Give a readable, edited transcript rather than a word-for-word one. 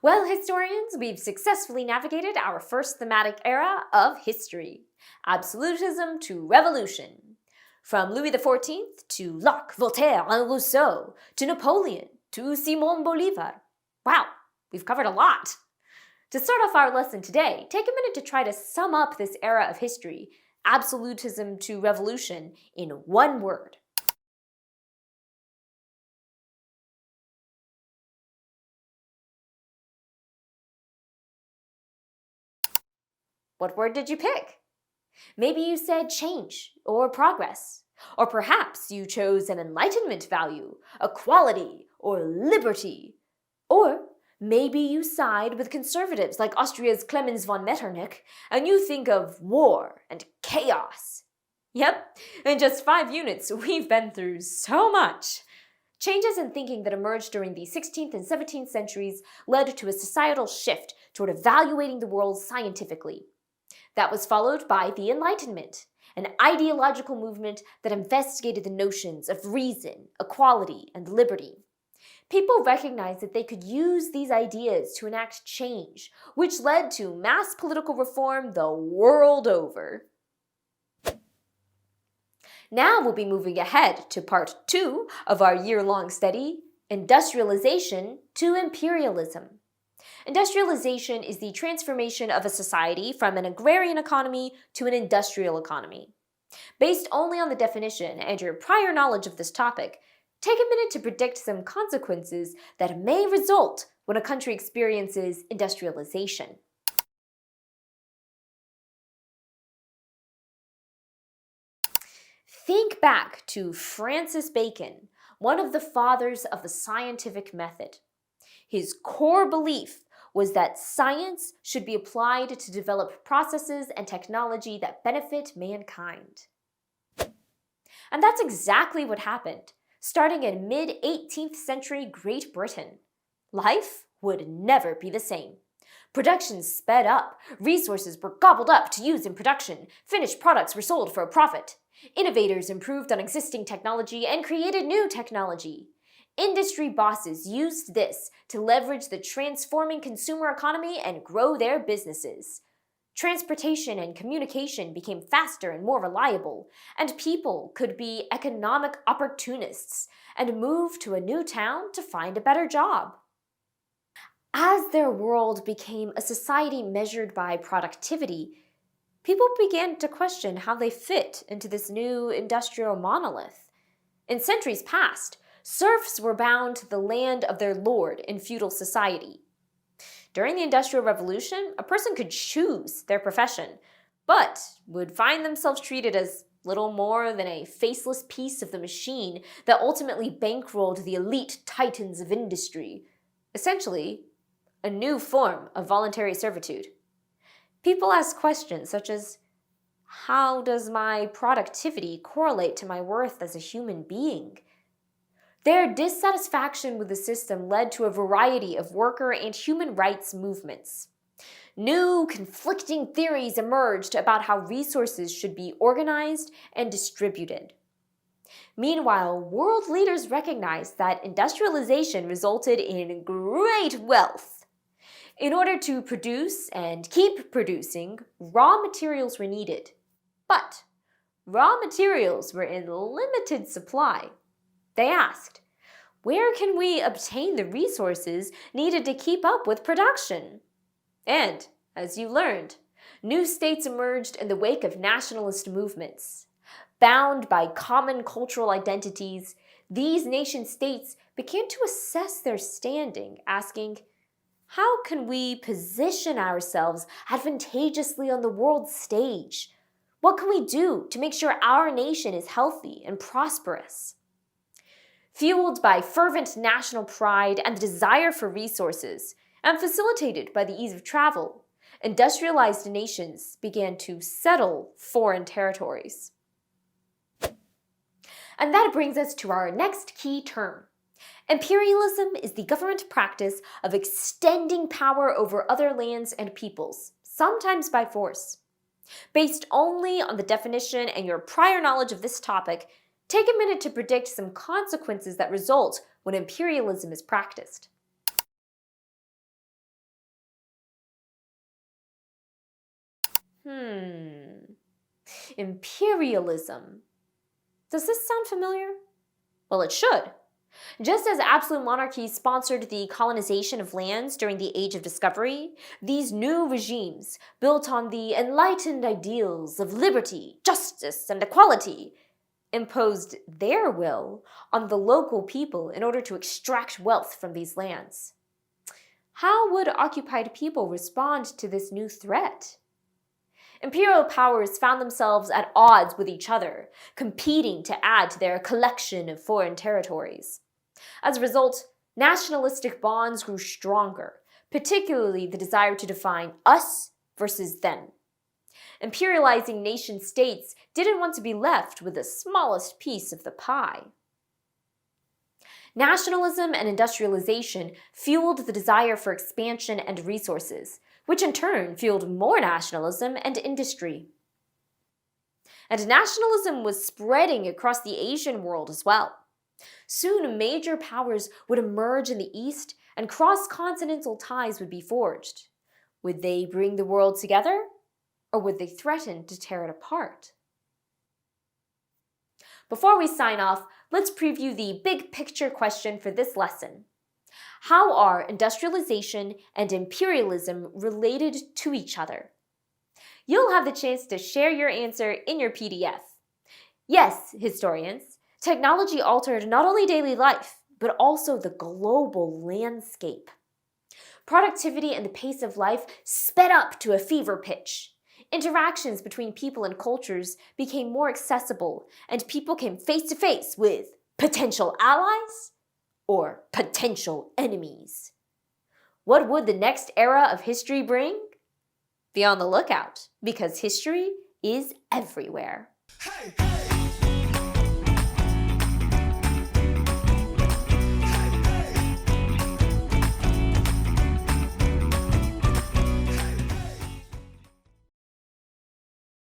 Well, historians, we've successfully navigated our first thematic era of history, absolutism to revolution. From Louis XIV to Locke, Voltaire, and Rousseau, to Napoleon, to Simon Bolivar. Wow, we've covered a lot. To start off our lesson today, take a minute to try to sum up this era of history, absolutism to revolution, in one word. What word did you pick? Maybe you said change or progress. Or perhaps you chose an enlightenment value, equality or liberty. Or maybe you side with conservatives like Austria's Clemens von Metternich and you think of war and chaos. Yep, in just 5 units, we've been through so much. Changes in thinking that emerged during the 16th and 17th centuries led to a societal shift toward evaluating the world scientifically. That was followed by the Enlightenment, an ideological movement that investigated the notions of reason, equality, and liberty. People recognized that they could use these ideas to enact change, which led to mass political reform the world over. Now we'll be moving ahead to part 2 of our year-long study, Industrialization to Imperialism. Industrialization is the transformation of a society from an agrarian economy to an industrial economy. Based only on the definition and your prior knowledge of this topic, take a minute to predict some consequences that may result when a country experiences industrialization. Think back to Francis Bacon, one of the fathers of the scientific method. His core belief was that science should be applied to develop processes and technology that benefit mankind. And that's exactly what happened, starting in mid-18th century Great Britain. Life would never be the same. Production sped up, resources were gobbled up to use in production, finished products were sold for a profit. Innovators improved on existing technology and created new technology. Industry bosses used this to leverage the transforming consumer economy and grow their businesses. Transportation and communication became faster and more reliable, and people could be economic opportunists and move to a new town to find a better job. As their world became a society measured by productivity, people began to question how they fit into this new industrial monolith. In centuries past, serfs were bound to the land of their lord in feudal society. During the Industrial Revolution, a person could choose their profession, but would find themselves treated as little more than a faceless piece of the machine that ultimately bankrolled the elite titans of industry. Essentially, a new form of voluntary servitude. People ask questions such as, how does my productivity correlate to my worth as a human being? Their dissatisfaction with the system led to a variety of worker and human rights movements. New, conflicting theories emerged about how resources should be organized and distributed. Meanwhile, world leaders recognized that industrialization resulted in great wealth. In order to produce and keep producing, raw materials were needed. But raw materials were in limited supply. They asked, where can we obtain the resources needed to keep up with production? And, as you learned, new states emerged in the wake of nationalist movements. Bound by common cultural identities, these nation-states began to assess their standing, asking, how can we position ourselves advantageously on the world stage? What can we do to make sure our nation is healthy and prosperous? Fueled by fervent national pride and the desire for resources, and facilitated by the ease of travel, industrialized nations began to settle foreign territories. And that brings us to our next key term. Imperialism is the government practice of extending power over other lands and peoples, sometimes by force. Based only on the definition and your prior knowledge of this topic, take a minute to predict some consequences that result when imperialism is practiced. Imperialism. Does this sound familiar? Well, it should. Just as absolute monarchies sponsored the colonization of lands during the Age of Discovery, these new regimes, built on the enlightened ideals of liberty, justice, and equality, imposed their will on the local people in order to extract wealth from these lands. How would occupied people respond to this new threat? Imperial powers found themselves at odds with each other, competing to add to their collection of foreign territories. As a result, nationalistic bonds grew stronger, particularly the desire to define us versus them. Imperializing nation-states didn't want to be left with the smallest piece of the pie. Nationalism and industrialization fueled the desire for expansion and resources, which in turn fueled more nationalism and industry. And nationalism was spreading across the Asian world as well. Soon, major powers would emerge in the East and cross-continental ties would be forged. Would they bring the world together, or would they threaten to tear it apart? Before we sign off, let's preview the big picture question for this lesson. How are industrialization and imperialism related to each other? You'll have the chance to share your answer in your PDF. Yes, historians, technology altered not only daily life, but also the global landscape. Productivity and the pace of life sped up to a fever pitch. Interactions between people and cultures became more accessible, and people came face to face with potential allies or potential enemies. What would the next era of history bring? Be on the lookout, because history is everywhere. Hey!